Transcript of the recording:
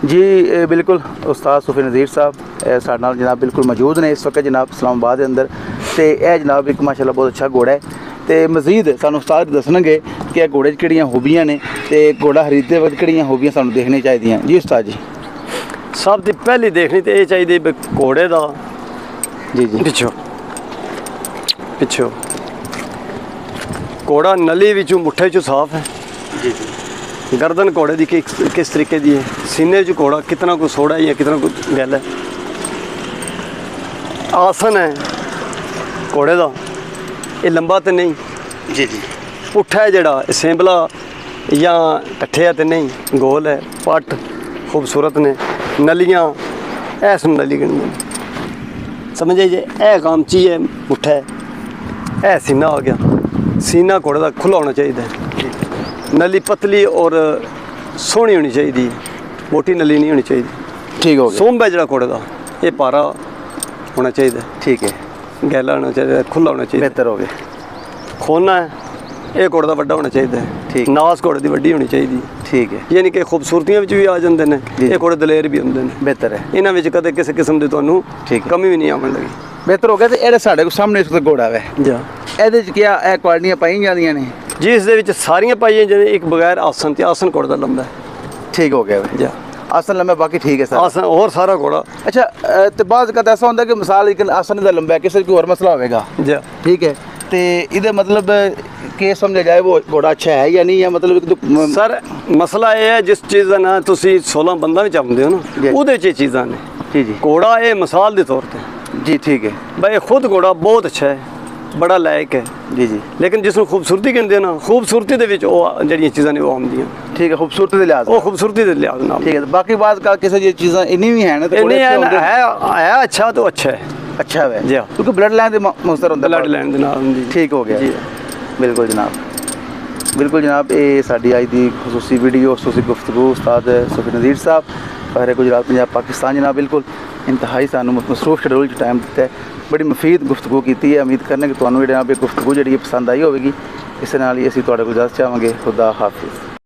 जी बिल्कुल उस्ताद सूफी नज़ीर साहब साडे नाल जनाब बिल्कुल मौजूद ने इस वक्त जनाब इस्लामाबाद के अंदर। तो यह जनाब एक माशाल्लाह बहुत अच्छा घोड़ा है। तो मजीद सानू उस्ताद दसणगे कि घोड़े किहड़ियां खूबियां ने ते घोड़ा खरीदते वक्त किहड़ियां खूबियां सानू देखनी चाहिए। जी उस्ताद जी। सब तो पहली देखनी तो ये चाहिए घोड़े का जी जी पिछो पिछो घोड़ा नली विचों मुठ्ठे चो साफ है। जी जी गर्दन घोड़े की किस तरीके की है, सीने च घोड़ा कितना कुछ सोड़ा है या कितना कुछ गल है। आसन है घोड़े का ये लंबा तो नहीं, जी जी पुट्ठा है जड़ा सेंबला या कट्ठे है तो नहीं, गोल है, पट खूबसूरत ने, नलियाँ ऐस नली गणियाँ समझे जे ए कामची है पुट्ठा है, ए सीना आ गया। सीना घोड़े का खुला होना चाहिए, नली पतली और सोहनी होनी चाहिए, मोटी नली नहीं होनी चाहिए। ठीक हो गया। सोंब है जड़ा घोड़े का ये पारा होना चाहिए। ठीक है, गैला होना चाहिए, खुला होना चाहिए। बेहतर हो गया। खोना है ये घोड़े का वड्डा होना चाहिए। ठीक। नास घोड़े की वड्डी होनी चाहिए। ठीक है, यानी कि खूबसूरतियां भी आ जाते हैं, ये घोड़े दलेर भी होंगे ने। बेहतर है। इन्हां विच कदे किसी किस्म की तुहानूं ठीक है। कमी भी नहीं आवन लगी। बेहतर हो गया। तो ये साढ़े को सामने इस घोड़ा है, जा ਇਹਦੇ ਚ क्या ਇਹ ਕੁਆਲਟੀਆਂ ਪਾਈਆਂ ਜਾਂਦੀਆਂ ਨੇ? जी इस दे विच सारियां पाइयां जिवें एक बगैर आसन ते आसन घोड़े दा लंबा है। ठीक हो गया। जा आसन लंबा बाकी ठीक है सर। आसन और सारा घोड़ा अच्छा तो बाद कद ऐसा होता है कि मिसाल एक आसन का लंबा है, किसी कोई और मसला होगा। जा ठीक है, तो इधर मतलब के समझा जाए वो घोड़ा अच्छा है या नहीं, या मतलब एक तो सर मसला ये है जिस चीज़ का ना तुसी 16 बंदा भी चाहते हो जी। ना उहदे च चीज़ां ने। जी जी घोड़ा ये मिसाल के तौर पर जी ठीक है। भाई खुद घोड़ा बहुत अच्छा है, बड़ा लायक है, जी जी लेकिन जिसनों खूबसूरती कहते हैं ना, खूबसूरती दे विच ओह जड़ियां चीज़ां ने वो आउंदियां। ठीक है, खूबसूरती के लिहाज वो खूबसूरती के लिहाज नाल। ठीक है। तो बाकी बात का किसी ये चीज़ें इन्नी भी है ना, तो नहीं घोड़े है अच्छे ना, होंदे। है अच्छा तो अच्छा है। अच्छा है जी। क्योंकि ब्लड लाइन मुस्तर होता ब्लड लैंड दे नाल हुंदी। ठीक हो गया जी बिल्कुल जनाब। बिल्कुल जनाब, ये साड़ी अज की खसूसी वीडियो खसूसी गुफ्तगू उस्ताद सूफी नज़ीर साहब पहरे गुजरात पंजाब पाकिस्तान जनाब बिल्कुल इंतहाई सानू मसरूफ शेड्यूल टाइम दिता है, बड़ी मुफीद गुफ्तगू की है। उम्मीद करने कि तुहानू जनाब ये गुफ्तगू जी पसंद आई होगी। इस नाल ही असीं तुहाडे कोल इजाज़त चाहांगे। खुदा हाफिज़।